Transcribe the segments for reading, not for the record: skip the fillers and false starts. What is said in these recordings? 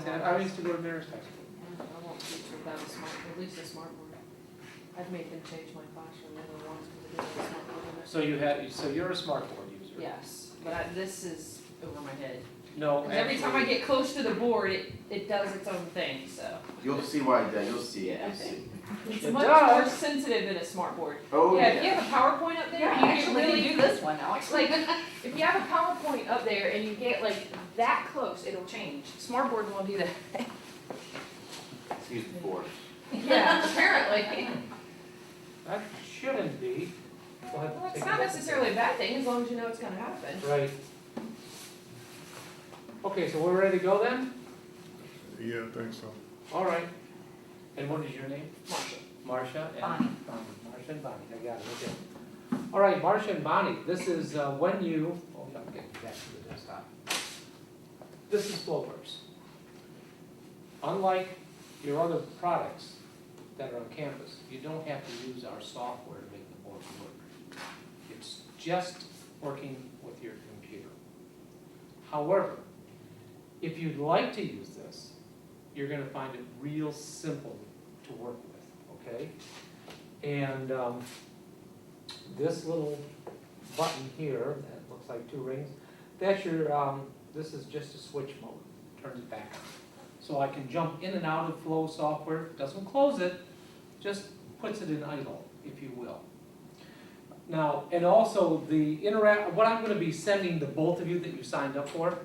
I used to go to Mayor's High School. I won't teach without a smart, at least a smart board. I'd make them change my classroom, the other ones, because it doesn't have a smart board in it. So you're a smart board user? Yes, but this is over my head. No, 'Cause every time I get close to the board, it does its own thing, so. You'll see why it does, you'll see it, Yeah. you'll see. It's It much does. more sensitive than a smart board. Oh, Yeah, if you have a PowerPoint up there, Yeah, you get actually, really, you do this one now. like, if you have a PowerPoint up there and you get like that close, it'll change. Smart board won't do that. Excuse the force. Yeah, apparently. That shouldn't be. We'll have to Well, take it's a not look at necessarily a bad thing, as long as you know it's gonna happen. that. Right. Okay, so we're ready to go then? Yeah, I think so. All right. And what is your name? Marshall. Marcia and Bonnie. Marcia and Bonnie, I got it, okay. All right, Marcia and Bonnie, this is when you, oh, I'm getting back to the desktop. This is Flowworks. Unlike your other products that are on campus, you don't have to use our software to make the board work. It's just working with your computer. However, if you'd like to use this, you're gonna find it real simple to work with, okay? And this little button here, that looks like two rings, that's your, this is just a switch mode, turns it back on. So I can jump in and out of Flow software, doesn't close it, just puts it in idle, if you will. Now, and also what I'm gonna be sending to both of you that you signed up for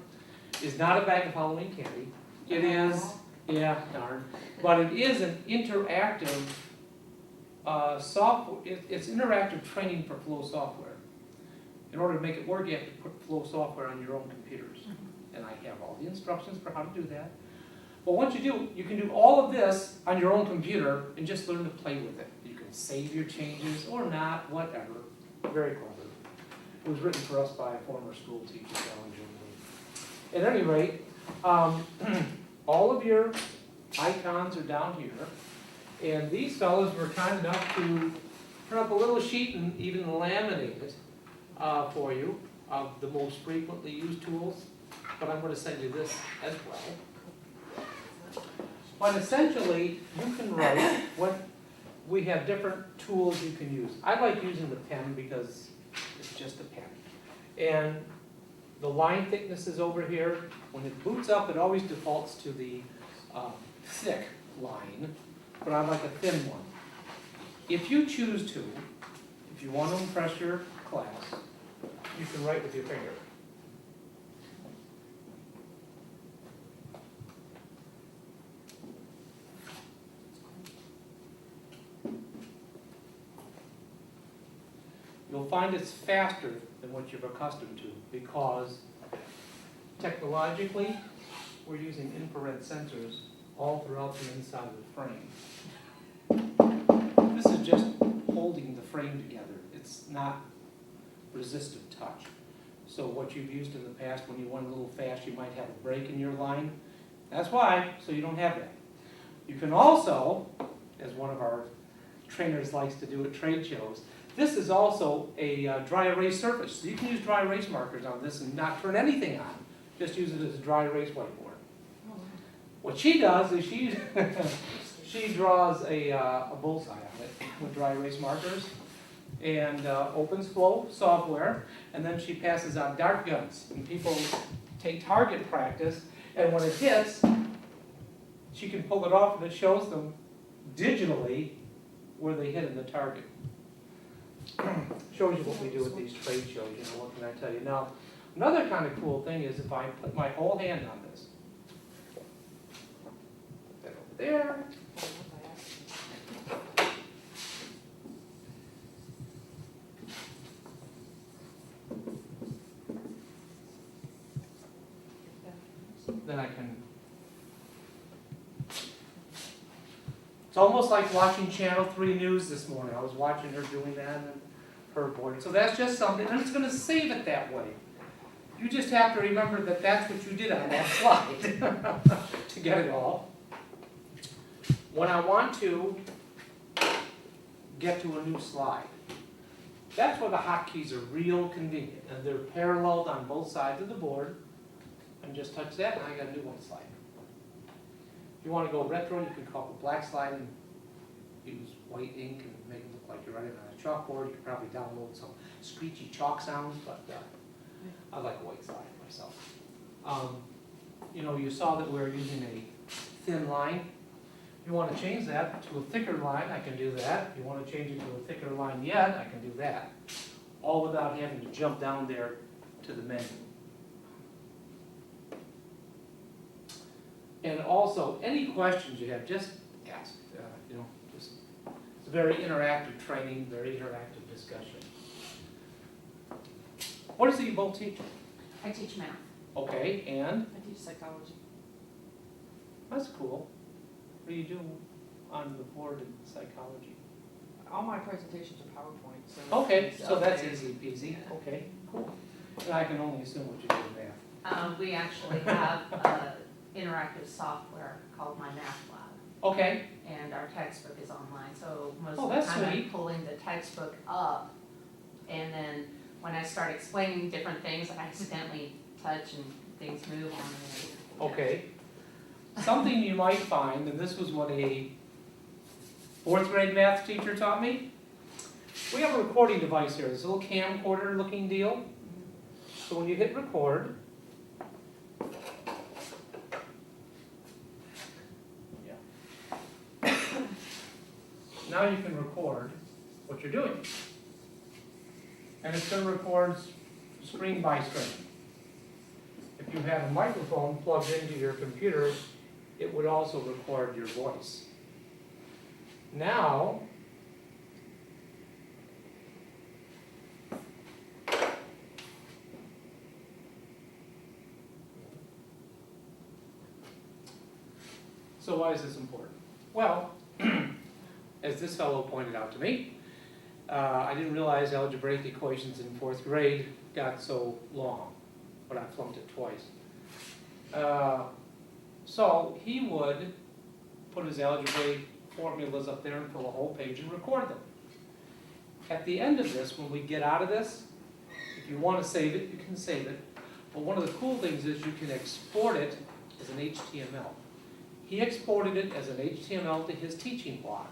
is not a bag of Halloween candy. It is, yeah, darn, but it is an interactive software, it's interactive training for Flow software. In order to make it work, you have to put Flow software on your own computers. And I have all the instructions for how to do that. But once you do, you can do all of this on your own computer and just learn to play with it. You can save your changes or not, whatever. Very clever. It was written for us by a former school teacher down in Germany. At any rate, all of your icons are down here. And these fellows were kind enough to print up a little sheet and even laminate it for you of the most frequently used tools. But I'm going to send you this as well. But essentially, you can write we have different tools you can use. I like using the pen because it's just a pen. And the line thickness is over here. When it boots up, it always defaults to the thick line, but I like a thin one. If you choose to, if you want to impress your class, you can write with your finger. You'll find it's faster than what you're accustomed to because technologically, we're using infrared sensors all throughout the inside of the frame. This is just holding the frame together. It's not resistive touch. So what you've used in the past, when you went a little fast, you might have a break in your line. That's why, so you don't have that. You can also, as one of our trainers likes to do at trade shows, this is also a dry erase surface. So you can use dry erase markers on this and not turn anything on. Just use it as a dry erase whiteboard. What she does is she draws a bullseye on it with dry erase markers and opens Flow software, and then she passes out dart guns. And people take target practice, and when it hits, she can pull it off and it shows them digitally where they hit in the target. Shows you what we do at these trade shows, you know, what can I tell you. Now, another kind of cool thing is if I put my whole hand on this, put that over there, then I can, it's almost like watching Channel 3 News this morning. I was watching her doing that and her board. So that's just something, and it's going to save it that way. You just have to remember that that's what you did on that slide to get it all. When I want to get to a new slide, that's where the hotkeys are real convenient, and they're paralleled on both sides of the board. And just touch that, and I got a new one slide. If you want to go retro, you can copy black slide and use white ink and make it look like you're writing on a chalkboard. You can probably download some screechy chalk sounds, but I like white slide myself. You know, you saw that we're using a thin line. If you want to change that to a thicker line, I can do that. If you want to change it to a thicker line yet, I can do that. All without having to jump down there to the menu. And also, any questions you have, just ask. You know, just it's a very interactive training, very interactive discussion. What is it you both teach? I teach math. Okay, and I teach psychology. that's cool. What do you do on the board in psychology? All my presentations are PowerPoint, so. Okay, it's so that's updated. easy peasy. Yeah. Okay, cool. And I can only assume what you do in math. We actually have interactive software called My Math Lab, Okay, and our textbook is online, so most Oh, of the that's time I'm sweet. pulling the textbook up, and then when I start explaining different things, I accidentally touch and things move on me. okay. Something you might find, and this was what a 4th grade math teacher taught me. We have a recording device here, this little camcorder looking deal. So when you hit record, now you can record what you're doing. And it's going to record screen by screen. If you have a microphone plugged into your computer, it would also record your voice. Now, so why is this important? Well, as this fellow pointed out to me, I didn't realize algebraic equations in 4th grade got so long, but I flunked it twice. So he would put his algebraic formulas up there and fill a whole page and record them. At the end of this, when we get out of this, if you want to save it, you can save it. But one of the cool things is you can export it as an HTML. He exported it as an HTML to his teaching blog.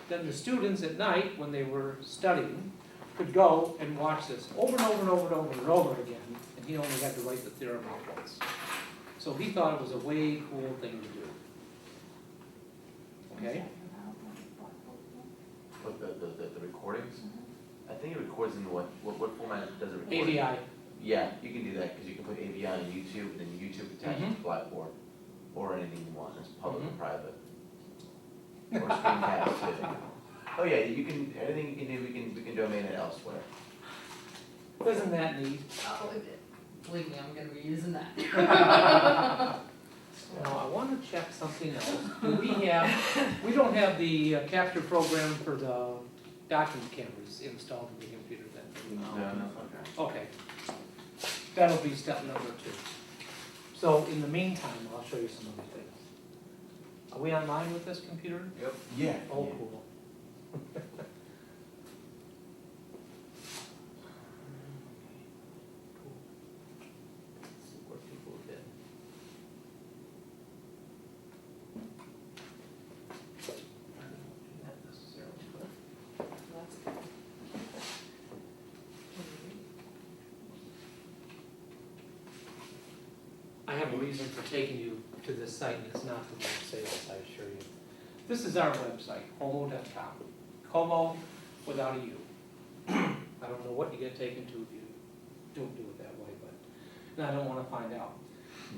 Then the students at night, when they were studying, could go and watch this over and over and over and over and over again, and he only had to write the theorem out once. So he thought it was a way cool thing to do. Okay? What, the recordings? I think it records in what format does it record? in? AVI. Yeah, you can do that, because you can put AVI on YouTube, and then YouTube attaches Mhm. to Blackboard, or anything you want, it's public or Mhm. private. Or screencast too. Oh yeah, you can, anything you can do, we can domain it elsewhere. Isn't that neat? Oh, believe me, I'm gonna be using that. Now, I want to check something else. We don't have the capture program for the document cameras installed in the computer then. No, okay. Okay. That'll be step number 2. So in the meantime, I'll show you some other things. Are we online with this computer? Yep. Yeah. Oh, cool. Cool. Let's see what people did. I don't do that necessarily, but That's good. I have a reason for taking you to this site, and it's not to make sales, I assure you. This is our website, Quomo.com. Quomo without a U. I don't know what you get taken to if you don't do it that way, but I don't want to find out.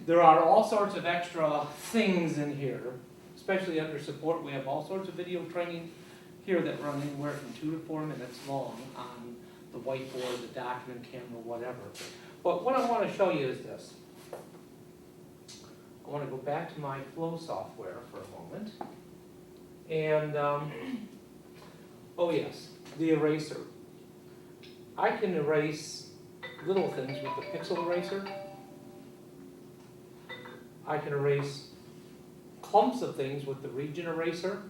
There are all sorts of extra things in here, especially under support. We have all sorts of video training here that run anywhere from 2 to 4 minutes long on the whiteboard, the document camera, whatever. But what I want to show you is this. I want to go back to my flow software for a moment. And, oh yes, the eraser. I can erase little things with the pixel eraser. I can erase clumps of things with the region eraser.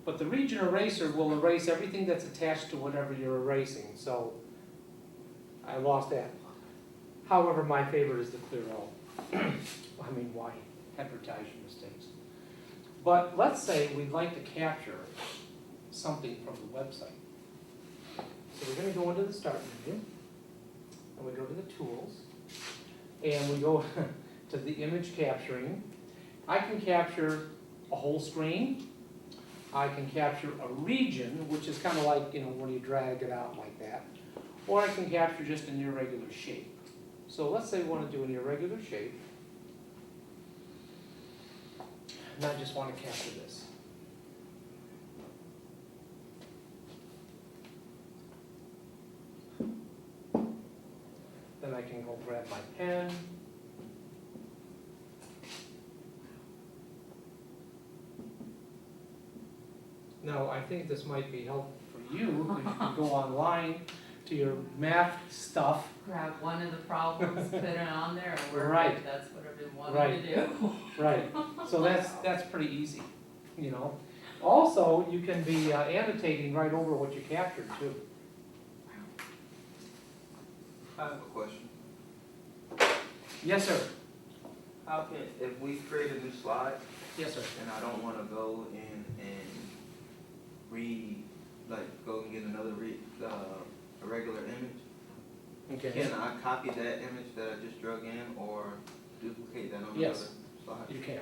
But the region eraser will erase everything that's attached to whatever you're erasing. So I lost that. However, my favorite is the clear all. I mean, why advertise your mistakes? But let's say we'd like to capture something from the website. So we're gonna go into the start menu, and we go to the tools, and we go to the image capturing. I can capture a whole screen. I can capture a region, which is kind of like, you know, when you drag it out like that. Or I can capture just an irregular shape. So let's say we want to do an irregular shape. And I just want to capture this. Then I can go grab my pen. Now, I think this might be helpful for you, because you can go online to your math stuff. Grab one of the problems, put it on there, and work Right. it, that's what I've been wanting to do. Right, so that's pretty easy, you know. Also, you can be annotating right over what you captured too. I have a question. Yes, sir. How can, if we create a new slide Yes, sir. and I don't wanna go in and go and get another a regular image, Okay. can I copy that image that I just drug in or duplicate that on another Yes. slide? You can.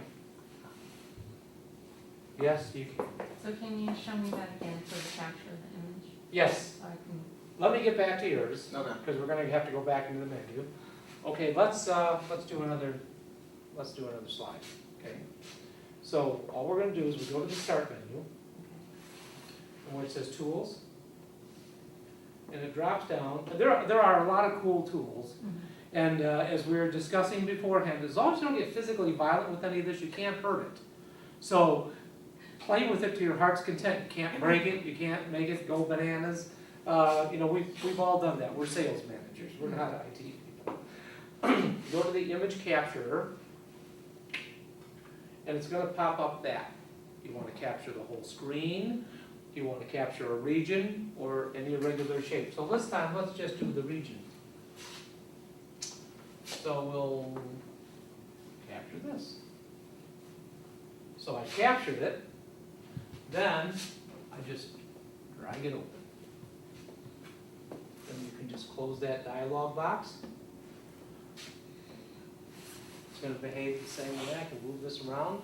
Yes, you can. So can you show me that again for the capture of the image, Yes, so I can, let me get back to yours, Okay. because we're gonna have to go back into the menu. Okay, let's do another slide, okay? So, all we're gonna do is we go to the start menu, and where it says tools, and it drops down. There are a lot of cool tools, and as we were discussing beforehand, as long as you don't get physically violent with any of this, you can't hurt it. So, play with it to your heart's content. You can't break it, you can't make it go bananas. You know, we've all done that. We're sales managers, we're not IT people. Go to the image capturer, and it's gonna pop up that. You wanna capture the whole screen, you wanna capture a region, or any irregular shape. So this time, let's just do the region. So we'll capture this. So I captured it, then I just drag it open. Then you can just close that dialog box. It's gonna behave the same way. I can move this around.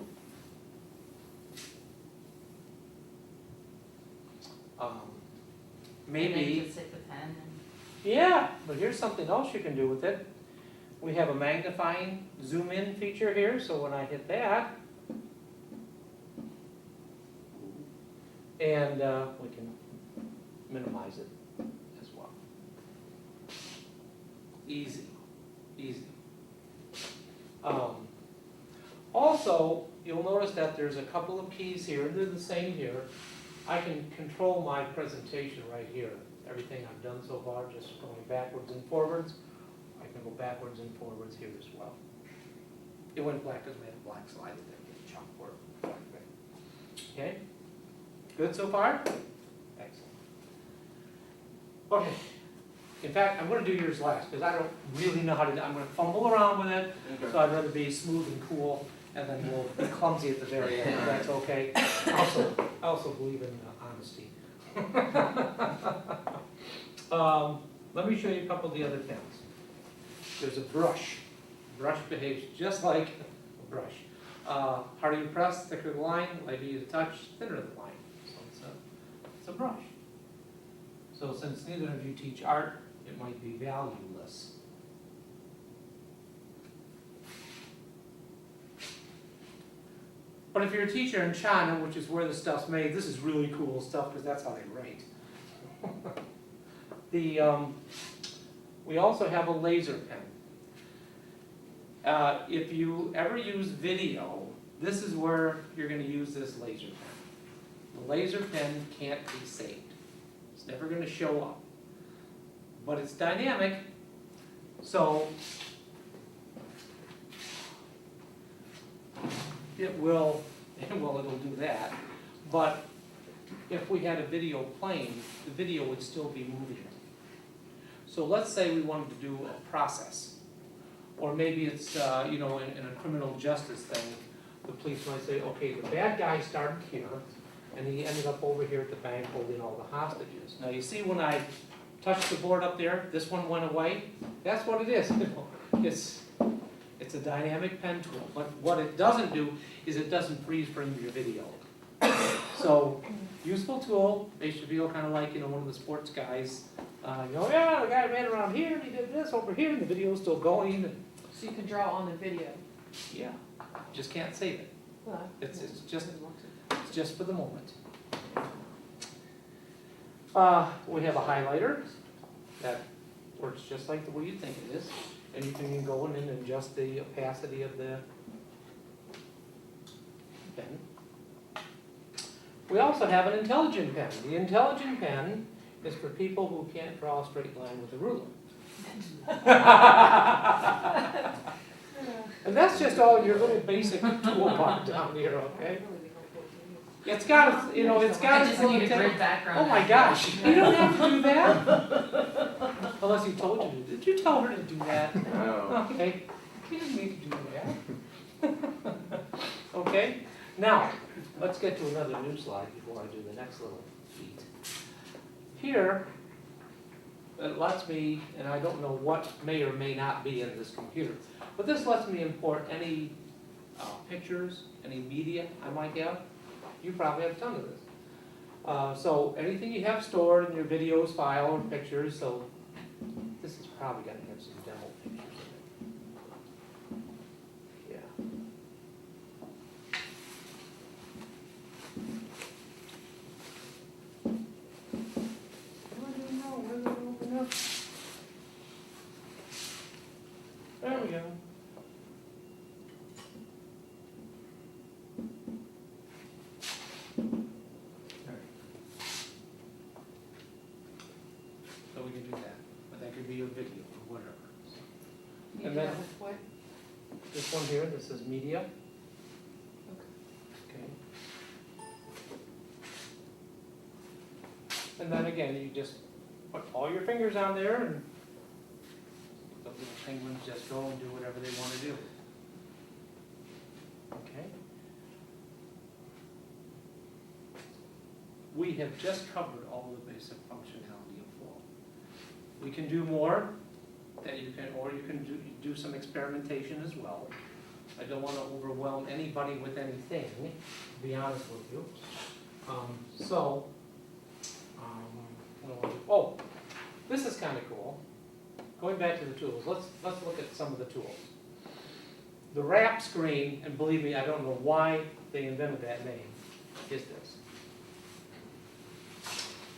and then Maybe, just hit the pen and. yeah, but here's something else you can do with it. We have a magnifying zoom in feature here, so when I hit that, and we can minimize it as well. Easy, easy. Also, you'll notice that there's a couple of keys here, and they're the same here. I can control my presentation right here. Everything I've done so far, just going backwards and forwards. I can go backwards and forwards here as well. It went black because we had a black slide that didn't get chalkboard. Okay? Good so far? Excellent. Okay. In fact, I'm gonna do yours last, because I don't really know how to do it. I'm gonna fumble around with it, so I'd rather be smooth and cool, and then we'll be clumsy at the very end, if that's okay. I also believe in honesty. Let me show you a couple of the other pens. There's a brush. Brush behaves just like a brush. Harder you press, thicker the line, lighter you touch, thinner the line. So it's a brush. So since neither of you teach art, it might be valueless. But if you're a teacher in China, which is where the stuff's made, this is really cool stuff because that's how they write. We also have a laser pen. If you ever use video, this is where you're going to use this laser pen. The laser pen can't be saved. It's never going to show up. But it's dynamic, so it'll do that. But if we had a video playing, the video would still be moving. So let's say we wanted to do a process, or maybe it's in a criminal justice thing. the police might say, okay, the bad guy started here, and he ended up over here at the bank holding all the hostages. Now, you see when I touched the board up there, this one went away? That's what it is. It's a dynamic pen tool, but what it doesn't do is it doesn't freeze frame your video. So, useful tool, makes your video kind of like, one of the sports guys, yeah, the guy ran around here, and he did this over here, and the video's still going, and So you can draw on the video. yeah, just can't save it. Well, It's yeah, just, as long as it's just for the moment. We have a highlighter that works just like the way you think it is, and you can go in and adjust the opacity of the pen. We also have an intelligent pen. The intelligent pen is for people who can't draw a straight line with a ruler. And that's just all your little basic toolbar down here, okay? It's got, it's got I its just little need a tip- grid background. Oh my gosh, you don't have to do that. Unless he told you to. Did you tell her to do that? No. Okay, you didn't need to do that. Okay, now, let's get to another new slide before I do the next little feat. Here, it lets me, and I don't know what may or may not be in this computer, but this lets me import any pictures, any media I might have. You probably have a ton of this. So anything you have stored in your videos, file, or pictures, so this is probably gonna have some demo pictures in it. Yeah. Where did it open up? There we go. So we can do that, but that could be a video or whatever. You And do then- that with what? This one here, this is media. Okay. And then again, you just put all your fingers on there and the little penguins just go and do whatever they want to do. Okay? We have just covered all the basic functionality of flow. We can do more that you can, or you can do some experimentation as well. I don't want to overwhelm anybody with anything, to be honest with you. Oh, this is kind of cool. Going back to the tools, let's look at some of the tools. The wrap screen, and believe me, I don't know why they invented that name, is this.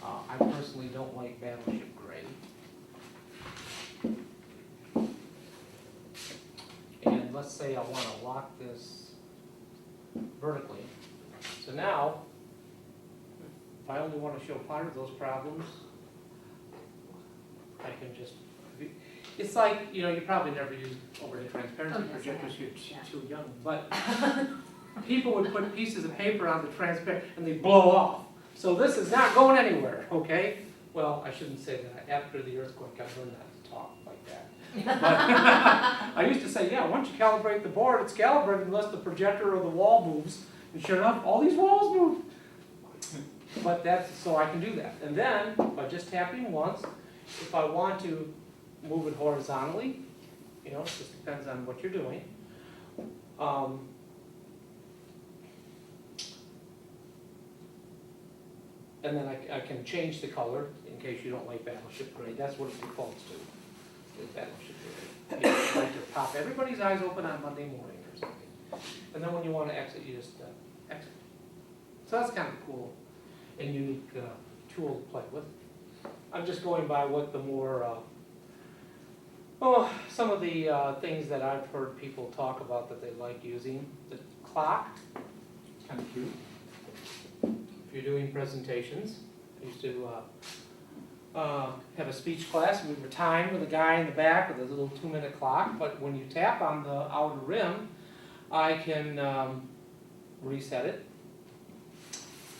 I personally don't like Battleship Gray. And let's say I want to lock this vertically. So now, if I only want to show part of those problems, I can just, it's like, you probably never used overhead transparency Oh, yes, I projectors, have. you're Yeah. too young, but people would put pieces of paper on the transparent and they blow off. So this is not going anywhere, okay? Well, I shouldn't say that. After the earthquake, I learned not to talk like that. But I used to say, yeah, once you calibrate the board, it's calibrated unless the projector or the wall moves. And sure enough, all these walls move. But so I can do that. And then, by just tapping once, if I want to move it horizontally, it just depends on what you're doing. And then I can change the color in case you don't like Battleship Gray. That's what it defaults to, is Battleship Gray. You like to pop everybody's eyes open on Monday morning or something. And then when you want to exit, you just exit. So that's kind of cool and unique tool to play with. I'm just going by what the more, some of the things that I've heard people talk about that they like using. The clock, kind of cute. If you're doing presentations, I used to have a speech class, and we were timed with a guy in the back with a little 2-minute clock, but when you tap on the outer rim, I can reset it.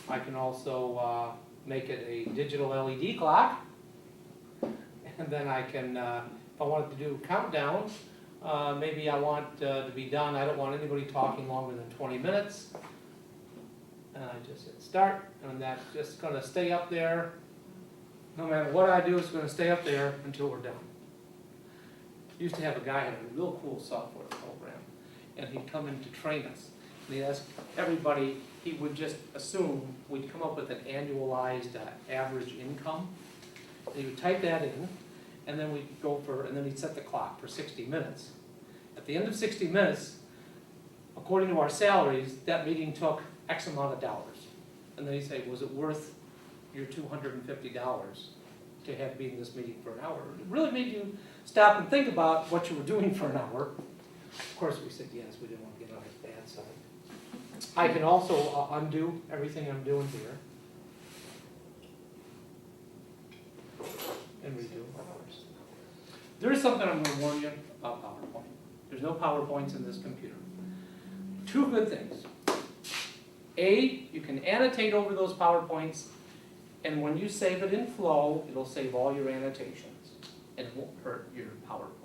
I can also make it a digital LED clock, and then I can, if I wanted to do countdowns, maybe I want to be done, I don't want anybody talking longer than 20 minutes. And I just hit start, and that's just gonna stay up there. No matter what I do, it's gonna stay up there until we're done. Used to have a guy who had a real cool software program, and he'd come in to train us. And he'd ask everybody, he would just assume we'd come up with an annualized average income. And he would type that in, and then we'd go for, and then he'd set the clock for 60 minutes. At the end of 60 minutes, according to our salaries, that meeting took X amount of dollars. And then he'd say, was it worth your $250 to have been in this meeting for an hour? It really made you stop and think about what you were doing for an hour. Of course, we said yes, we didn't want to get on his bad side. I can also undo everything I'm doing here. And redo. There is something I'm going to warn you about PowerPoint. There's no PowerPoints in this computer. Two good things. A, you can annotate over those PowerPoints, and when you save it in Flow, it'll save all your annotations, and it won't hurt your PowerPoint.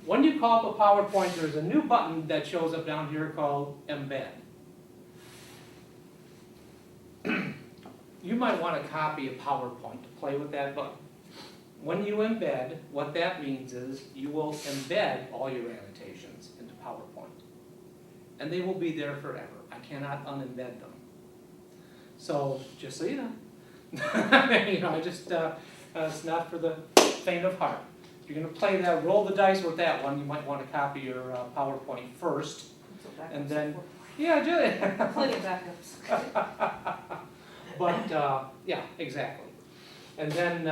When you call up a PowerPoint, there's a new button that shows up down here called Embed. You might want to copy a PowerPoint to play with that button. When you embed, what that means is you will embed all your annotations into PowerPoint. And they will be there forever. I cannot unembed them. So, just so you know. I just, it's not for the faint of heart. If you're going to play that, roll the dice with that one, you might want to copy your PowerPoint first. And then, yeah, just Plenty of backups. But, yeah, exactly. And then,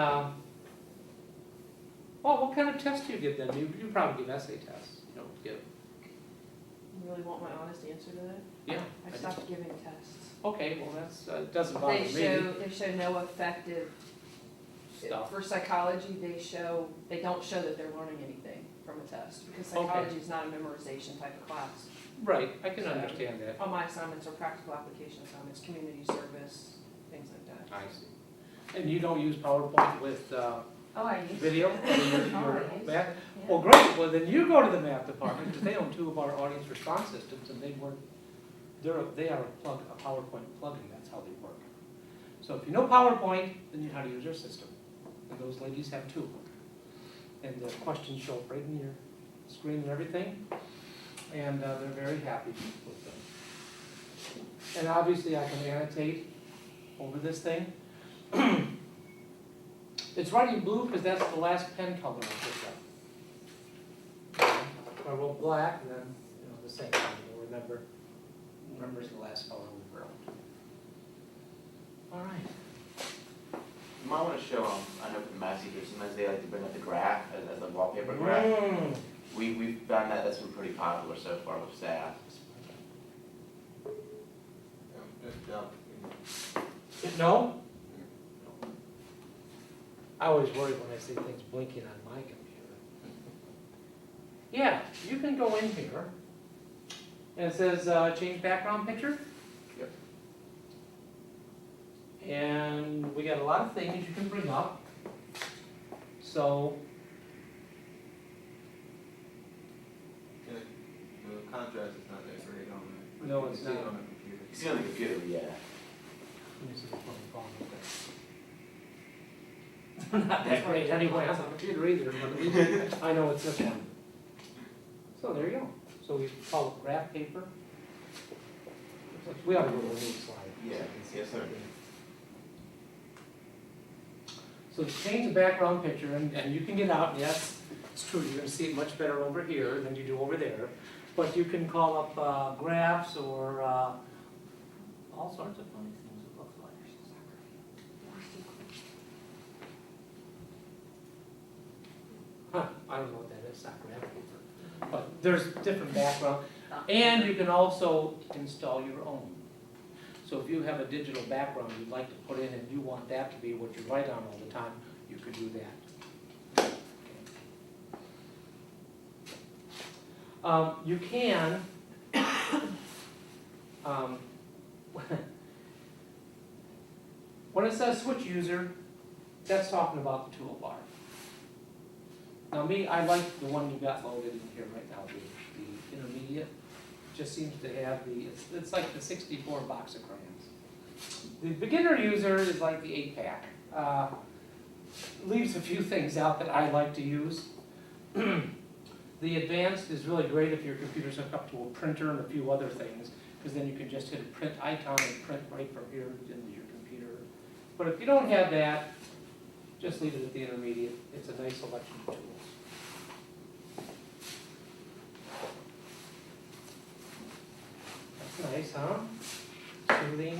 well, what kind of test do you give them? You probably give essay tests. You don't give. You really want my honest answer to that? Yeah. I stopped giving tests. Okay, well, that's, doesn't bother me. They show no effective, Stuff. for psychology, they don't show that they're learning anything from a test, because Okay. psychology is not a memorization type of class. Right, I can understand that. All my assignments are practical application assignments, community service, things like that. I see. And you don't use PowerPoint with Oh, I use. video? Oh, Your I use. math? Yeah. Well, great, well, then you go to the math department, because they own 2 of our audience response systems, and they are a PowerPoint plugin, that's how they work. So if you know PowerPoint, then you know how to use their system. And those ladies have 2. And the questions show up right in your screen and everything, and they're very happy with them. And obviously I can annotate over this thing. It's writing blue because that's the last pen color I picked up. I wrote black, and then, the same thing, you'll remembers the last color we wrote. All right. You might want to show, I know for the math teachers, sometimes they like to bring up the graph as a wallpaper graph. We've found that that's been pretty popular so far with staff. Good job. No? I always worry when I see things blinking on my computer. Yeah, you can go in here, and it says change background picture. Yep. And we got a lot of things you can bring up. So, The contrast is not that great on the. No, it's not. On the computer. You see on the computer, yeah. let me see if I can find it. Not that great anyway on the computer either, but at least I know it's this one. So there you go. So we call it graph paper. We ought to go to a new slide. Yeah, yes, sir. So to change the background picture, and you can get out, and yes, it's true, you're gonna see it much better over here than you do over there. But you can call up graphs or all sorts of funny things it looks like. Huh, I don't know what that is, not graph paper. But there's different background, and you can also install your own. So if you have a digital background you'd like to put in and you want that to be what you write on all the time, you could do that. You can, when it says switch user, that's talking about the toolbar. Now me, I like the one you got loaded in here right now, the intermediate. Just seems to have it's like the 64 box of crayons. The beginner user is like the 8-pack. Leaves a few things out that I like to use. The advanced is really great if your computer's hooked up to a printer and a few other things, because then you can just hit a print icon and print right from here into your computer. But if you don't have that, just leave it at the intermediate. It's a nice selection of tools. That's nice, huh? Soothing.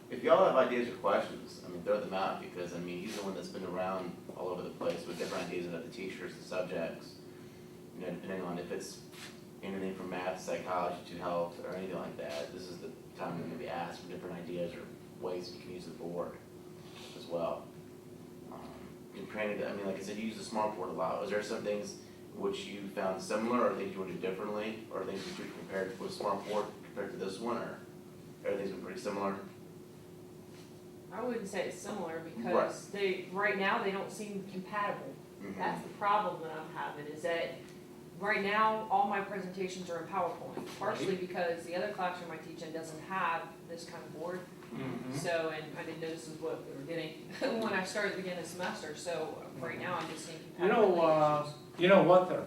If y'all have ideas or questions, I mean, throw them out, because, I mean, he's the one that's been around all over the place with different ideas about the teachers, the subjects. You know, depending on if it's anything from math, psychology to health, or anything like that, this is the time to maybe ask for different ideas or ways you can use the board as well. Comparing to, I mean, like I said, you use the smart board a lot. Was there some things which you found similar, or things you would do differently, or things that you compared with smart board compared to this one, or everything's been pretty similar? I wouldn't say it's similar because right now, they don't seem compatible. That's the problem that I'm having, is that right now, all my presentations are in PowerPoint, partially because the other classroom I teach in doesn't have this kind of board. So, and I didn't know this is what we were getting when I started the beginning of the semester, so right now I'm just seeing compatibility issues. You know what, Thurman?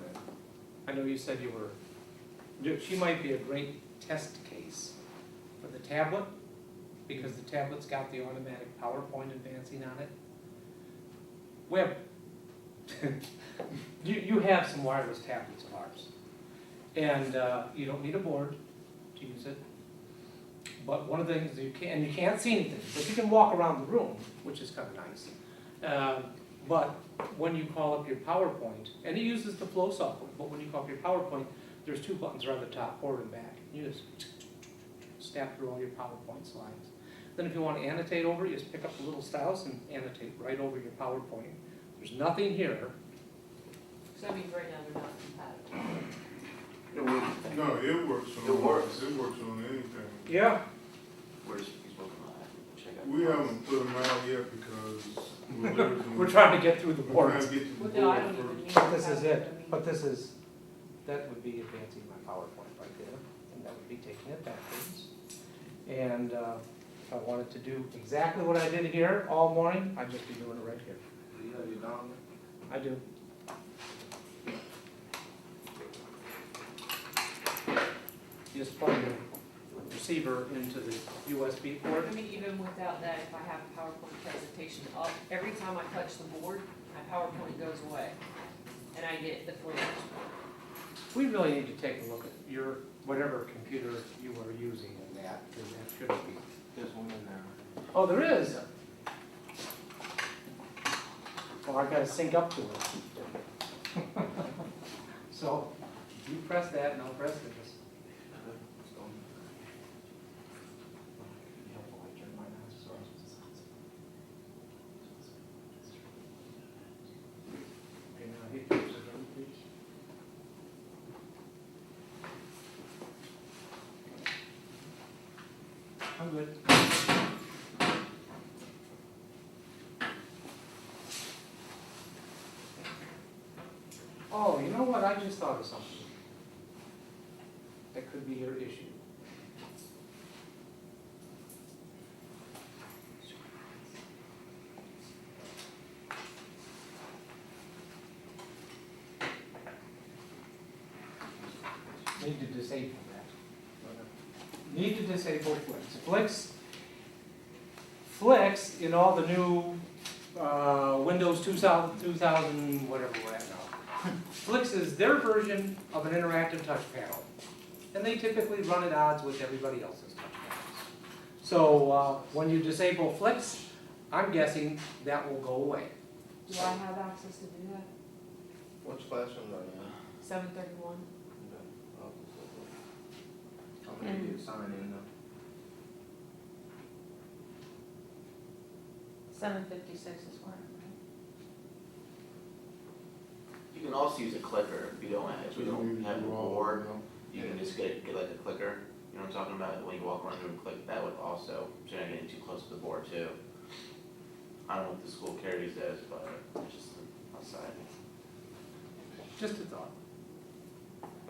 I know you said she might be a great test case for the tablet, because the tablet's got the automatic PowerPoint advancing on it. Well, you have some wireless tablets of ours, and you don't need a board to use it. But one of the things you can't see anything, but you can walk around the room, which is kind of nice. But when you call up your PowerPoint, and it uses the flow software, but when you call up your PowerPoint, there's 2 buttons around the top, forward and back. You just snap through all your PowerPoint slides. Then if you want to annotate over it, you just pick up the little stylus and annotate right over your PowerPoint. There's nothing here. So that means right now they're not compatible. No, it works on. It works. It works on anything. Yeah. Where's he's working on that? Check out. We haven't put them out yet because We're trying to get through the we're boards. trying to get to the Well, no, I board don't even first. need. But this is to have it. I mean, But that would be advancing my PowerPoint right there, and that would be taking it backwards. And if I wanted to do exactly what I did here all morning, I'd just be doing it right here. Do you have your dongle? I do. You just plug the receiver into the USB port. I mean, even without that, if I have a PowerPoint presentation up, every time I touch the board, my PowerPoint goes away, and I get the full export. We really need to take a look at your, whatever computer you are using in that, because that should be. There's one in there. Oh, there is? Well, I gotta sync up to it. So, you press that and I'll press this. It's going. Okay, now hit yours again, please. I'm good. Oh, you know what, I just thought of something. That could be your issue. Need to disable that. Need to disable Flicks. Flicks in all the new Windows 2000, whatever we're at now. Flicks is their version of an interactive touch panel. And they typically run at odds with everybody else's touch panels. So when you disable Flicks, I'm guessing that will go away. Do I have access to do that? Which classroom are you in? 731? I'm gonna get signed in though. 756 is where I'm You can also use a clicker if you don't have a board. You can just get like a clicker You know what I'm talking about? When you walk around the room, click, that would also, so you're not getting too close to the board too. I don't know what the school carries as, but it's just outside. Just a thought.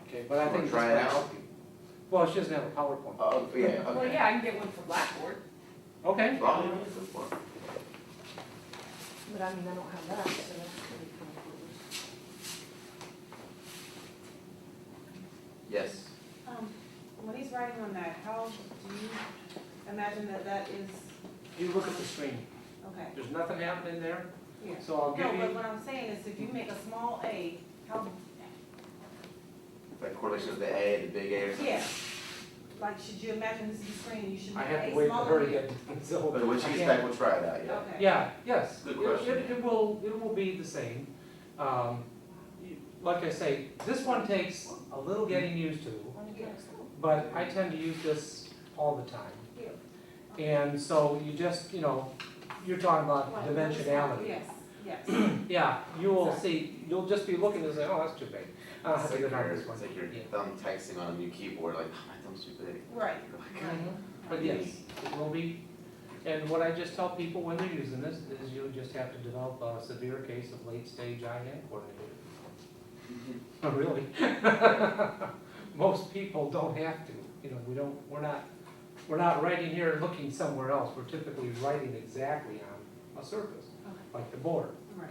Okay, but I think. Wanna try this it might out? help you. Well, she doesn't have a PowerPoint. Oh, yeah, okay. Well, yeah, I can get one for Blackboard, Okay. Well, yeah, go for it. but I mean, I don't have that, so that's pretty cool. Yes. When he's writing on that, how do you imagine that is, You look at the screen. okay? There's nothing happening there, Yeah. so I'll give No, but you, what I'm saying is if you make a small A, how, Like correlation of the A, the big A or something? yeah. Like, should you imagine this is the screen, and you should I make have A to wait for smaller? her to get, so. But when I she's can't- back, we'll try it out, yeah. Okay. Yeah, yes. Good question. It will be the same. Like I say, this one takes a little getting used to, but I tend to use this all the time. And so you just, you're talking about What- dimensionality. Yes, yes. Yeah, you will see, you'll just be looking and say, oh, that's too big. I don't have It's to like go down you're, this one. it's like your Yeah. thumb texting on a new keyboard, like, oh, my thumb's too big. Right. Mhm. But yes, it will be, and what I just tell people when they're using this is you just have to develop a severe case of late stage eye-hand coordinator. Oh, really? Most people don't have to, we're not writing here and looking somewhere else, we're typically writing exactly on a surface, Okay. like the board. Right.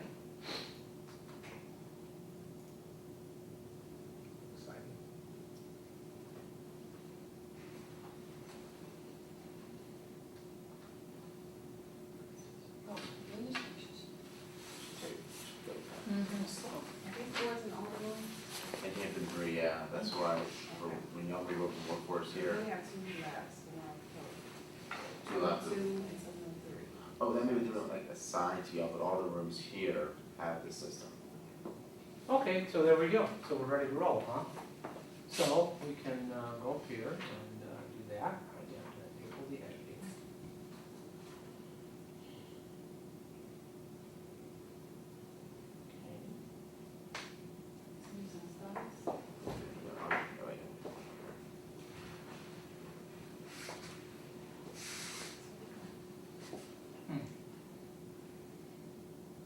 Exciting. Oh, goodness gracious. Are these boards in all the rooms? And Hampton 3, yeah, that's why, when y'all be working workforce here, We have two labs, two labs. Two and some of three. Oh, then maybe do it like assigned to y'all, but all the rooms here have the system. Okay, so there we go, so we're ready to roll, huh? So we can go up here and do that, I have to enable the editing. Okay. Using stuff.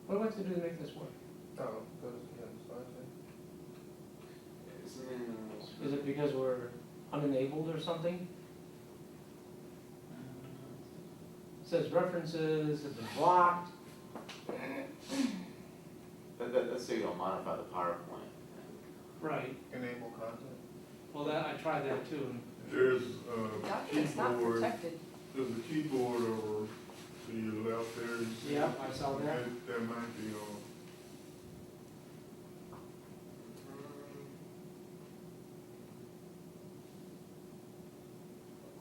What do I have to do to make this work? Oh, goes, yeah, slideshow. Is it because we're unenabled or something? It says references have been blocked. Let's say you don't modify the PowerPoint. Right. Enable content. Well, I tried that too, and There's a Document's not keyboard, protected. there's a keyboard over to your left there. you see? yeah, I saw that. That might be on.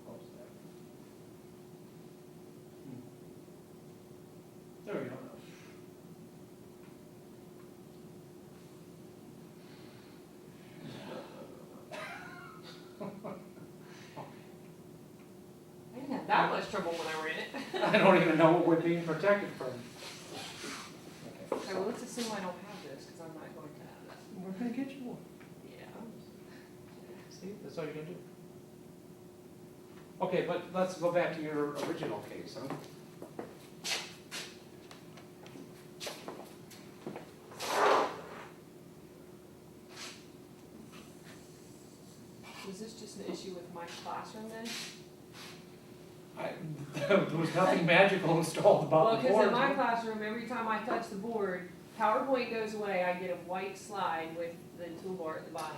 Close that. There we go. I didn't have that much trouble when I ran it. I don't even know what we're being protected from. Okay. Okay, well, let's assume I don't have this, because I'm not going to have that. We're gonna get you one. Yeah. See, that's all you're gonna do. Okay, but let's go back to your original case, huh? Was this just an issue with my classroom then? There was nothing magical installed Well, about the because board. in my classroom, every time I touch the board, PowerPoint goes away, I get a white slide with the toolbar at the bottom.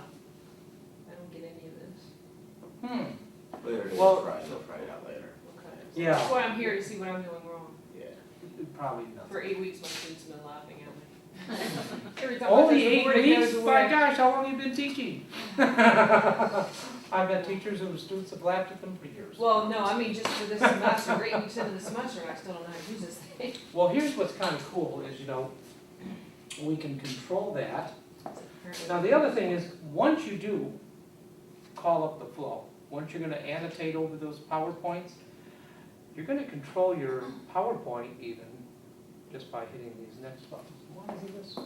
I don't get any of this. Later, Well- they'll try it out later. Okay. Yeah. That's why I'm here, to see what I'm doing wrong. Yeah. Probably nothing. For 8 weeks, my students have been laughing at me. Every time I touch Only the 8 board, it weeks? goes My away. gosh, how long have you been teaching? I've had teachers whose students have laughed at them for years. Well, no, I mean, just for this semester, we're 8 weeks into the semester, and I still don't know how to use this thing. Well, here's what's kind of cool is, we can control that. Now, the other thing is, once you do call up the flow, once you're gonna annotate over those PowerPoints, you're gonna control your PowerPoint even just by hitting these next buttons. Why is it this?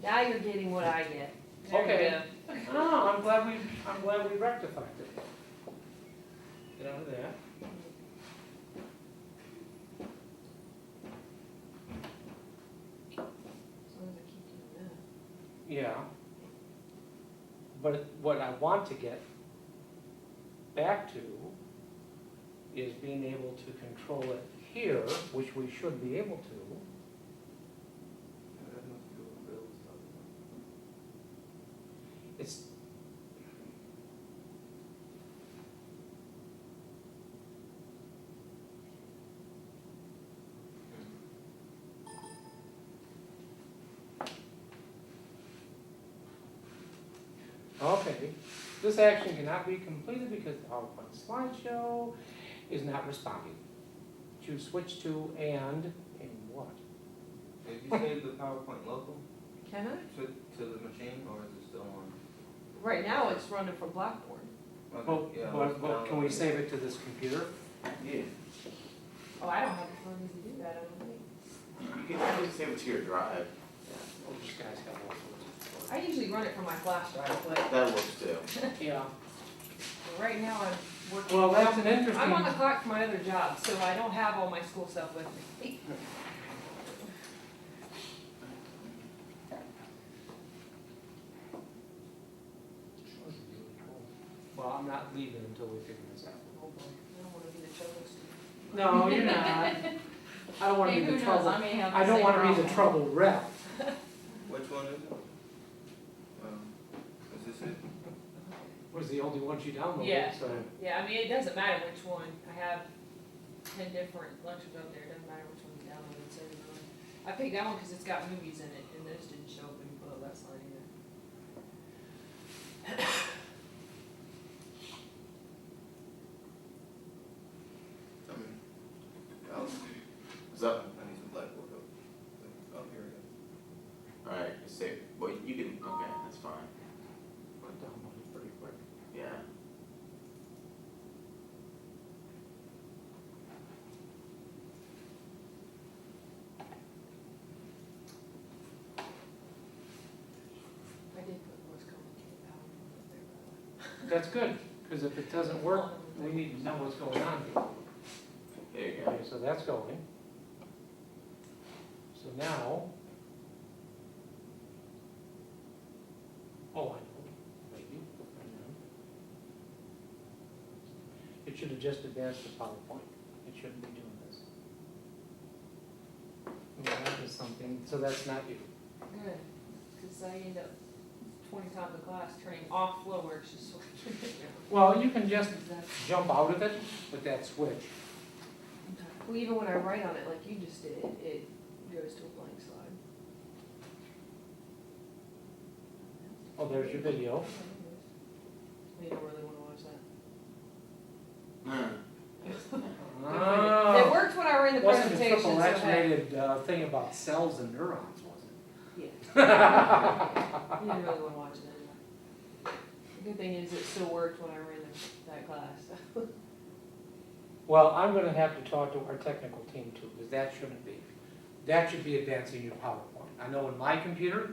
Now you're getting what I get. There you Okay. go. Oh, I'm glad we rectified it. Get out of that. As long as I keep doing that. Yeah. But what I want to get back to is being able to control it here, which we should be able to. That must be what Bill was talking about. It's, okay, this action cannot be completed because the PowerPoint slideshow is not responding. Choose switch to and what? If you save the PowerPoint local Can I? to the machine, or is it still on? Right now, it's running from Blackboard. Okay, yeah, let's But can we download it. save it to this computer? Yeah, Oh, I don't have the funds to do that, I don't think. you can actually save it to your drive, Oh, these guys have all sorts I usually run it from my flash drive, but that works too. of. Yeah. right now I'm working. Well, that's an interesting. I'm on the clock for my other job, so I don't have all my school stuff with me. Well, I'm not leaving until we figure this out. Oh boy, I don't wanna be the trouble student. No, you're not. I don't wanna Hey, be who the knows, trouble, I may have the I don't same wanna be the problem. trouble rep. Which one is it? Is this it? Was the only one she downloaded, Yeah. so. Yeah, I mean, it doesn't matter which one, I have 10 different lectures up there, it doesn't matter which one you download, it's everyone. I picked that one because it's got movies in it, and those didn't show up when you put a left line either. I mean, What's up? I need some Blackboard though. Oh, here we go. Alright, save, well, you can, okay, that's fine, Downloaded pretty quick. yeah. I did put the most complicated PowerPoint up there, by the way. That's good, because if it doesn't work, we need to know what's going on here. There you go. Okay, so that's going. So now. Oh, I know, maybe. Hang on. It should have just advanced the PowerPoint. It shouldn't be doing this. Yeah, that is something, so that's not you. Good, because I end up 20 times a class turning off flow works just so I can. Well, you can just jump out of it with that switch. Well, even when I write on it like you just did, it goes to a blank slide. Oh, there's your video. You don't really want to watch that. Ah. It worked when I ran the Wasn't the presentation, triple so X-rated thing about cells and neurons, was it? yeah. You didn't really want to watch it anyway. The good thing is it still worked when I ran that class. Well, I'm gonna have to talk to our technical team too, because that shouldn't be. That should be advancing your PowerPoint. I know in my computer,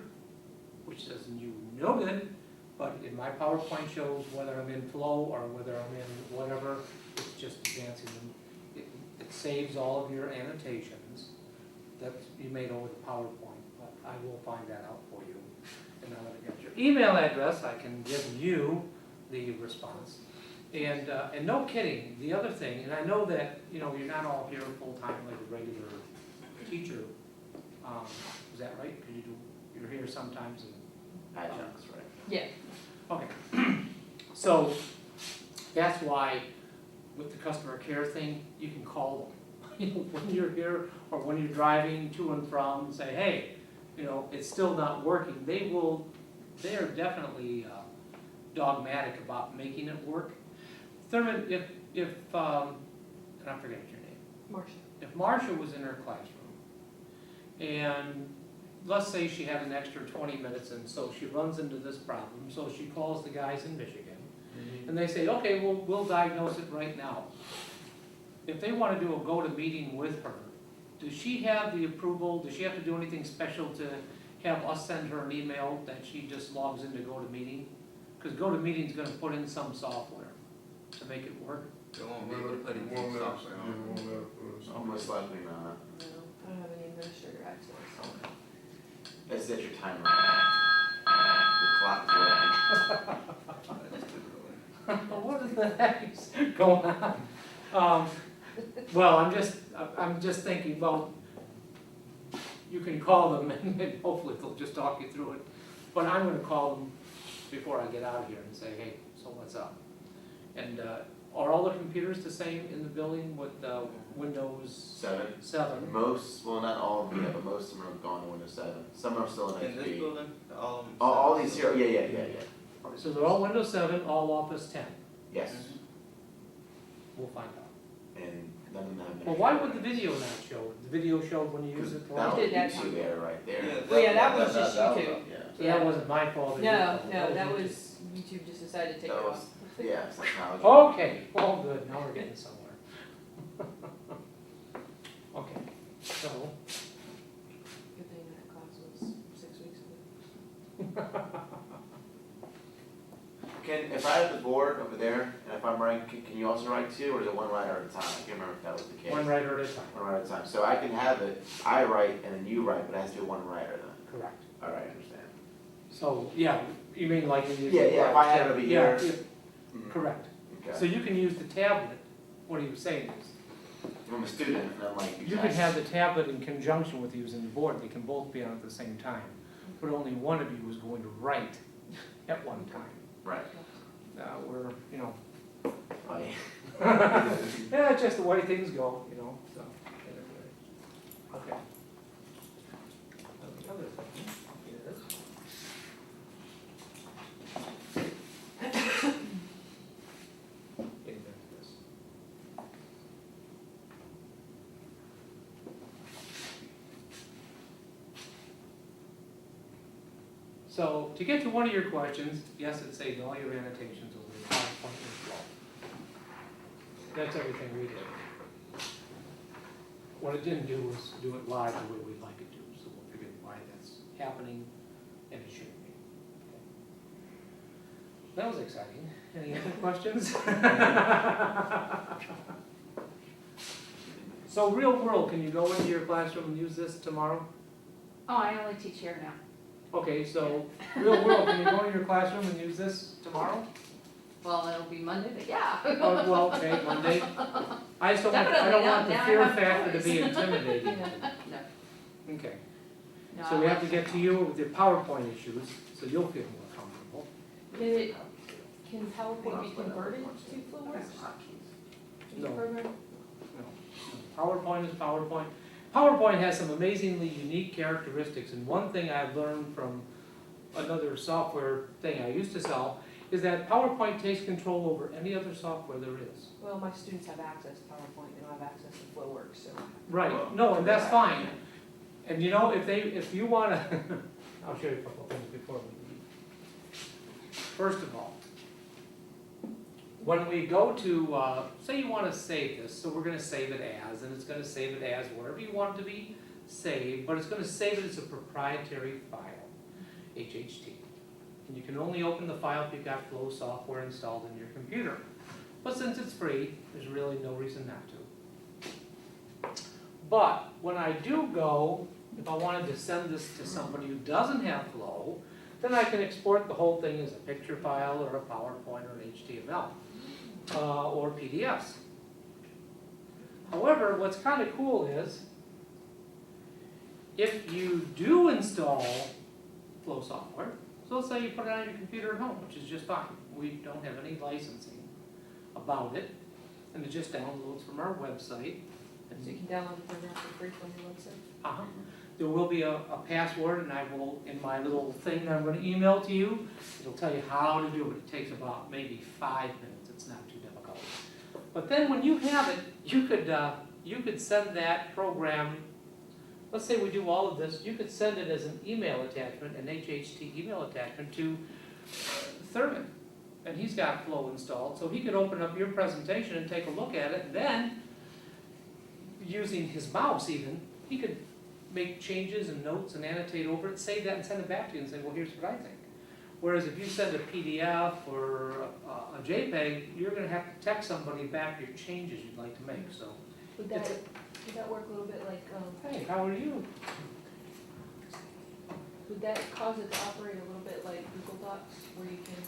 which doesn't do no good, but in my PowerPoint shows whether I'm in Flow or whether I'm in whatever, it's just advancing them. It saves all of your annotations that you made over the PowerPoint, but I will find that out for you. And now that I got your email address, I can give you the response. And no kidding, the other thing, and I know that, you know, you're not all here full-time like a regular teacher, is that right? Because you're here sometimes and Adjuncts, right? Yeah. okay. So, that's why with the customer care thing, you can call them. You know, when you're here or when you're driving to and from, say, hey, you know, it's still not working. They are definitely dogmatic about making it work. Thurman, if and I forget your name. Marcia. If Marcia was in her classroom, and let's say she had an extra 20 minutes, and so she runs into this problem, so she calls the guys in Michigan, and they say, okay, we'll diagnose it right now. If they want to do a go-to meeting with her, does she have the approval, does she have to do anything special to have us send her an email that she just logs into GoToMeeting? Because GoToMeeting's gonna put in some software to make it work. They won't be able to put it in software on. Most likely not. No, I don't have any administrator access. It's at your timer. The clock's working. What is the heck is going on? Well, I'm just thinking, well, you can call them and hopefully they'll just talk you through it. But I'm gonna call them before I get out of here and say, hey, so what's up? And, are all the computers the same in the building with, Windows 7? Most, well, not all of them yet, but most of them have gone to Windows 7. Some are still in In this XP. building, all of them. All these here, yeah. So they're all Windows 7, all Office 10. Yes, We'll find out. and none of them have been. Well, why would the video not show? The video showed when you use it for That all? We was did that YouTube time. error right there. Well, yeah, that was just That YouTube. Yeah. So that wasn't my fault. or your No, fault. no, that YouTube. was, YouTube just decided to take it That was- off. Yeah, it's technology. Okay, well, good, now we're getting somewhere. Okay, so, Good thing that class was 6 weeks ago. If I have the board over there, and if I'm writing, can you also write two, or is it one writer at a time? I can't remember if that was the case. one writer at a time. One writer at a time. So I can have it, I write and then you write, but it has to be one writer then. Correct. All right, I understand. So, yeah, you mean like you use. Yeah, if I have it over Yeah, here. yeah, Mhm. correct. So Okay. you can use the tablet, what he was saying is, If I'm a student, and I'm like. you can have the tablet in conjunction with using the board, they can both be on at the same time. But only one of you is going to write at one time. Right. We're, you know, Oh, yeah. yeah, it's just the way things go, you know, so, anyway. Okay. The other thing is. Getting back to this. So, to get to one of your questions, yes, it saved all your annotations over the PowerPoint as well. That's everything we did. What it didn't do was do it live the way we'd like it to, so we'll figure out why that's happening, and it shouldn't be. Okay. That was exciting. Any other questions? So real world, can you go into your classroom and use this tomorrow? Oh, I only teach here now. Okay, so real world, can you go in your classroom and use this tomorrow? Well, it'll be Monday, but yeah. Oh, well, okay, Monday. I just don't want, I Definitely don't not. want the Now I fear have factor to be choice. intimidating. No, Okay, no. so we have to get to you with the PowerPoint issues, so you'll feel more comfortable. Can PowerPoint be converted to FlowWorks? No. Program? PowerPoint is PowerPoint. PowerPoint has some amazingly unique characteristics, and one thing I've learned from another software thing I used to sell is that PowerPoint takes control over any other software there is. Well, my students have access to PowerPoint, they don't have access to FlowWorks, so. Right, no, and that's fine. And you know, if you wanna, I'll show you a couple of things before we leave. First of all, when we go to, say you wanna save this, so we're gonna save it as, and it's gonna save it as wherever you want it to be saved, but it's gonna save it as a proprietary file, HHT. And you can only open the file if you've got Flow software installed in your computer. But since it's free, there's really no reason not to. But when I do go, if I wanted to send this to somebody who doesn't have Flow, then I can export the whole thing as a picture file or a PowerPoint or an HTML or PDFs. However, what's kind of cool is if you do install Flow software, so let's say you put it on your computer at home, which is just fine. We don't have any licensing about it, and it just downloads from our website. So you can download the program for free from your website? Uh-huh. There will be a password, and I will, in my little thing that I'm gonna email to you, it'll tell you how to do it. It takes about maybe 5 minutes, it's not too difficult. But then when you have it, you could send that program, let's say we do all of this, you could send it as an email attachment, an HHT email attachment to Thurman. And he's got Flow installed, so he could open up your presentation and take a look at it, and then, using his mouse even, he could make changes and notes and annotate over it, save that and send it back to you and say, well, here's what I think. Whereas if you send a PDF or a JPEG, you're gonna have to text somebody back your changes you'd like to make, so. Would It's that work a little bit like, Hey, how are you? would that cause it to operate a little bit like Google Docs where you can?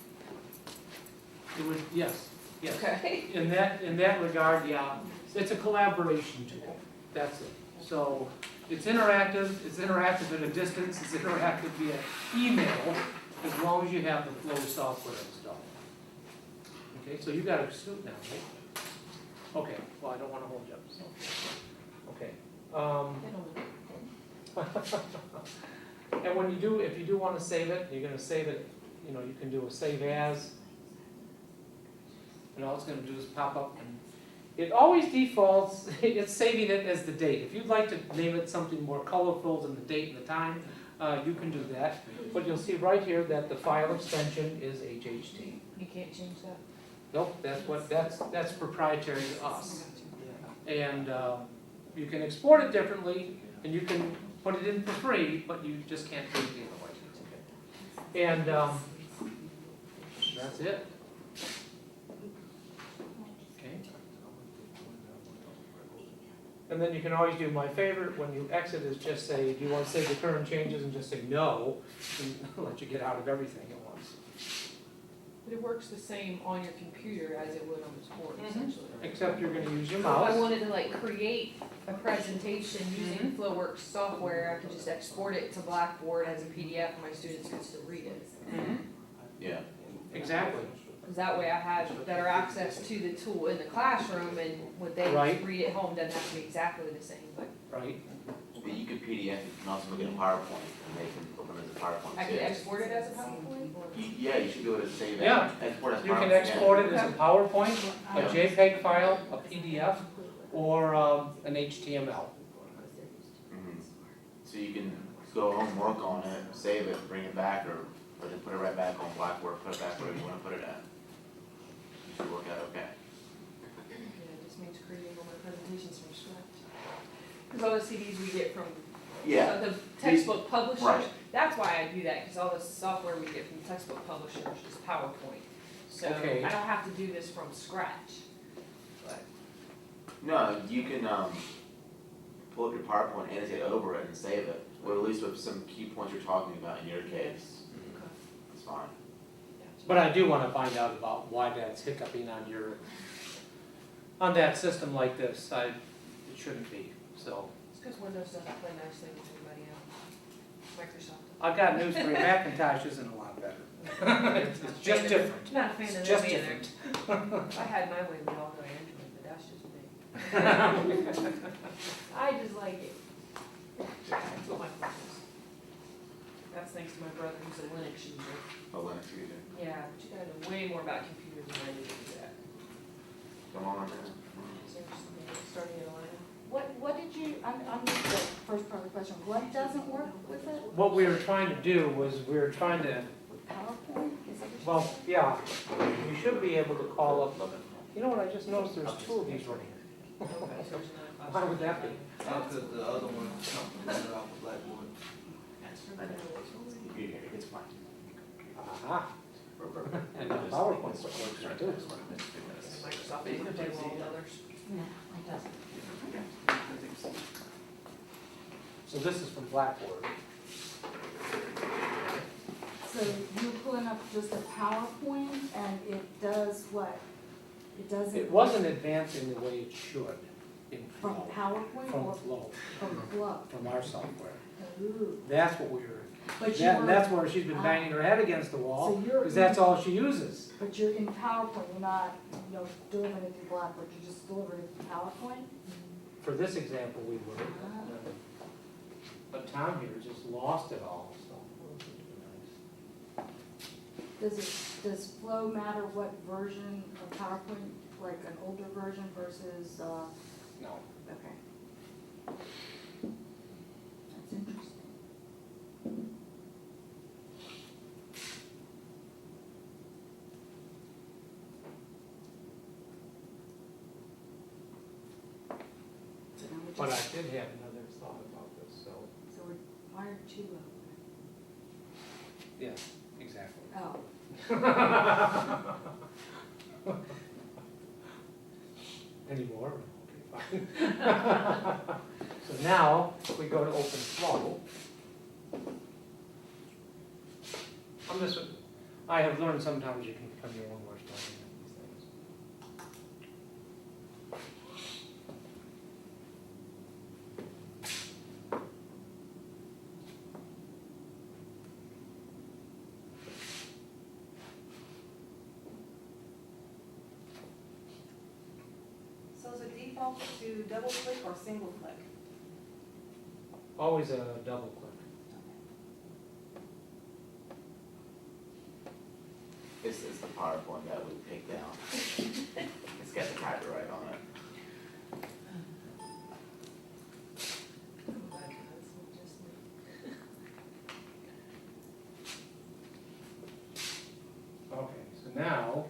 It would, yes, yes. Okay. In that regard, yeah, it's a collaboration tool, that's it. So it's interactive at a distance, it's interactive via email, as long as you have the Flow software installed. Okay, so you got a suit now, right? Okay, well, I don't wanna hold you up, so. Okay. And when you do, if you do wanna save it, you're gonna save it, you know, you can do a save as. And all it's gonna do is pop up and it always defaults, it's saving it as the date. If you'd like to name it something more colorful than the date and the time, you can do that. But you'll see right here that the file extension is HHT. You can't change that? Nope, that's proprietary to us. And you can export it differently, and you can put it in for free, but you just can't do it the other way. And that's it. Okay. And then you can always do my favorite, when you exit, is just say, do you want to save the current changes, and just say no, and let you get out of everything at once. But it works the same on your computer as it would on the board essentially. Except you're gonna use your So if I mouse. wanted to like create a presentation using FlowWorks software, I could just export it to Blackboard as a PDF and my students could still read it. Yeah. Exactly. Because that way I have better access to the tool in the classroom and when they Right. read it home, doesn't have to be exactly the same, but Right? But you could PDF, you can also look at a PowerPoint, and they can open it as a PowerPoint too. I could export it as a PowerPoint? Yeah, you should be able to save it, Yeah. export as PowerPoint. You can export it as a PowerPoint, a JPEG file, a PDF, or an HTML. Mhm. So you can go home, work on it, save it, bring it back, or just put it right back on Blackboard, put it back where you wanna put it at. It should work out okay. Yeah, it just means creating all my presentations from scratch. Because all the CDs we get from Yeah, the textbook publishers, Right. that's why I do that, because all the software we get from textbook publishers is PowerPoint. So Okay. I don't have to do this from scratch. But no, you can, pull up your PowerPoint, annotate over it and save it, or at least with some key points you're talking about in your case. It's fine. But I do wanna find out about why that's hiccuping on that system like this. It shouldn't be, so. It's because Windows doesn't play nicely with anybody else. Microsoft. I've got news for you, Macintosh isn't a lot better. It's just different. Not a fan It's of just them either. different. If I had my way, we'd all go Android, but that's just me. I just like it. That's what my phone is. That's thanks to my brother who's a Linux user. Oh, Linux user. Yeah, but you gotta know way more about computers than I do to do that. Come on, man. Seriously, starting at 11. What did you, I'm the first part of the question, what doesn't work with it? What we were trying to do was, we were trying to, With PowerPoint? Is that what well, yeah, we should be able to call up, you know what, I just noticed there's two of these running. Okay, so there's another Why would that be? Because the other one, running off the Blackboard. It's fine. Aha, and the PowerPoint works there too. Microsoft ain't gonna play well with others. No, it doesn't. So this is from Blackboard. So you're pulling up just a PowerPoint and it does what? It doesn't. It wasn't advancing the way it should in From Flow, PowerPoint from or Flow, from Flow? from our software. Ooh. That's what we were, But you were, that's where she's been banging her head against the wall, so you're, because that's all she uses. but you're in PowerPoint, you're not, delivering it through Blackboard, you're just delivering it through PowerPoint? For this example, we were. Ah. But Tom here just lost it all, so. Does Flow matter what version of PowerPoint, like an older version versus, No. okay. That's interesting. So now we But I just- did have another thought about this, so. wired too low? Yeah, exactly. Oh, Any more? Okay, fine. So now, we go to open flow. I have learned sometimes you can become your own worst enemy in these things. So is it default to double click or single click? Always a double click. This is the PowerPoint that we picked down. It's got the copyright on it. Okay, so now,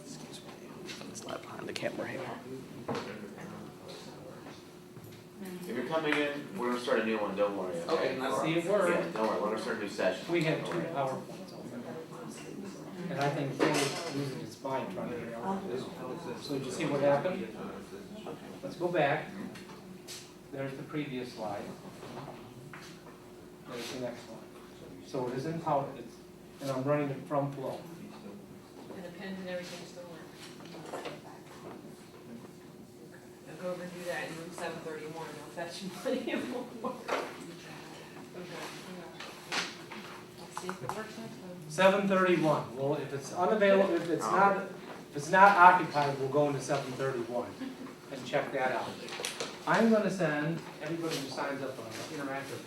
Excuse me, slide behind the camera here. If you're coming in, we're gonna start a new one, don't worry. Okay, let's see it Yeah, work. don't worry, we're gonna start a new session. We have Don't two worry. PowerPoints open. And I think Phil's losing his mind trying to figure out what it is. So did you see what happened? Let's go back. There's the previous slide. There's the next one. So it is in power, and I'm running it from flow. And the pins and everything still work. Now go over and do that in room 731, I'll fetch you plenty of more. Let's see if it works next time. 731, well, if it's unavailable, if it's not occupied, we'll go into 731 and check that out. I'm gonna send everybody who signs up on an interactive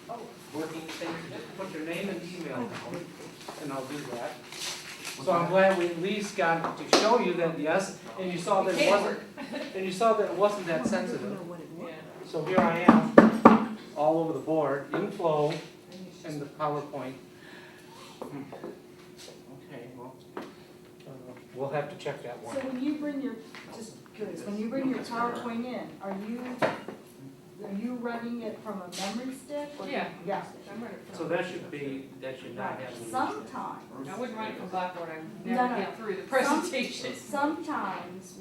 working thing, just put your name and email down, and I'll do that. So I'm glad we at least got to show you that, yes, and you saw that it wasn't that sensitive. Yeah. So here I am, all over the board, in flow, and the PowerPoint. Okay, well, we'll have to check that so one. when you bring your, just curious, when you bring your PowerPoint in, are you running it from a memory stick? Or Yeah. Yeah. I'm ready for So that should not have. any- Sometimes, I wouldn't run it from Blackboard, I No, never no, get through the presentation. sometimes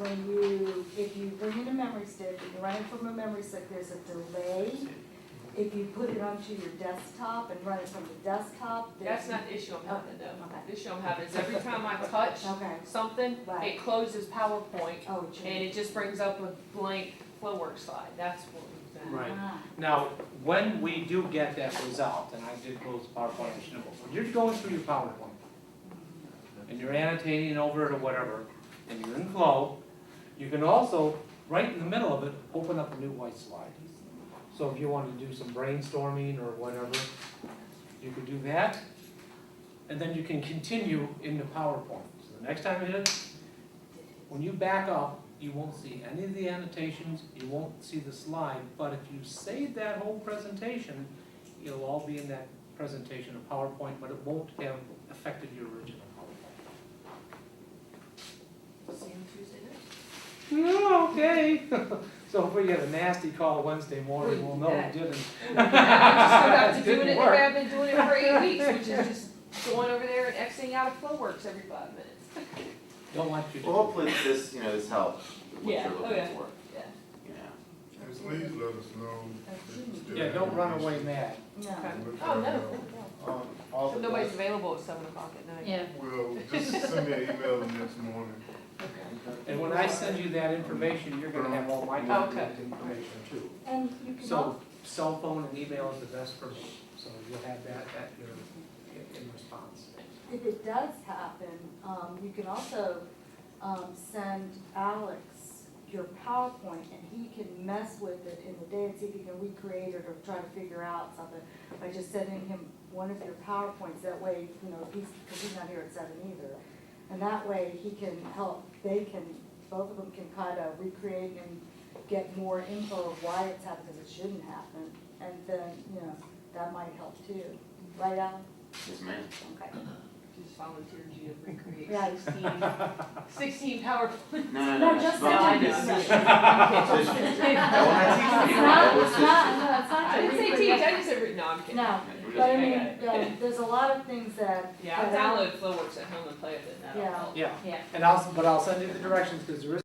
if you bring in a memory stick, and you run it from a memory stick, there's a delay. If you put it onto your desktop and run it from the desktop, That's there's. not the issue I'm having though. Okay. The issue I'm having is every time I touch Okay, something, Right. it closes PowerPoint oh, it and it just brings up a blank FlowWorks slide. That's what we've done. Right. Ah. Now, when we do get that result, and I did close the PowerPoint, I should have- when you're going through your PowerPoint, and you're annotating over it or whatever, and you're in flow, you can also, right in the middle of it, open up a new white slide. So if you want to do some brainstorming or whatever, you could do that, and then you can continue into PowerPoint. So the next time you hit it, when you back up, you won't see any of the annotations, you won't see the slide, but if you save that whole presentation, it'll all be in that presentation of PowerPoint, but it won't have affected your original PowerPoint. See you on Tuesday night. Oh, okay. So if we get a nasty call Wednesday morning, we'll know it didn't. I just go back to doing Didn't it the work. way I've been doing it for 8 weeks, which is just going over there and Xing out of FlowWorks every 5 minutes. Don't want you to. Well, hopefully this, this helps with what Yeah, you're oh looking yeah. for, Yeah. yeah. Please let us know. if you still Yeah, have don't run issues. away mad. No. Oh, no. All So the nobody's guys- available at 7 o'clock at night. Yeah. Well, just send me an email the next morning. And when I send you that information, you're gonna have all my Okay. contact information too. And you can So, cell phone and email is the best for me, so you'll have that at your, in response. if it does happen, you can also, send Alex your PowerPoint and he can mess with it in the day and see if he can recreate it or try to figure out something by just sending him one of your PowerPoints. That way, because he's not here at 7 either. And that way he can help, both of them can kind of recreate and get more info of why it's happened, because it shouldn't happen. And then, that might help too. Right, Alan? Yes, ma'am. Okay. Just follow volunteered you to recreate Yeah. 16 PowerPoint. No, just Well, send I it to just- me. Just- Don't I teach It's you? not, It's it's just- not, it's not I to didn't say recreate. teach, I just said read, no, I'm kidding. No, We're but I just- mean, there's a lot of things that. Yeah, I'll that download Flowworks at home and play with it, and that'll Yeah. help. Yeah, Yeah. and but I'll send you the directions, because there is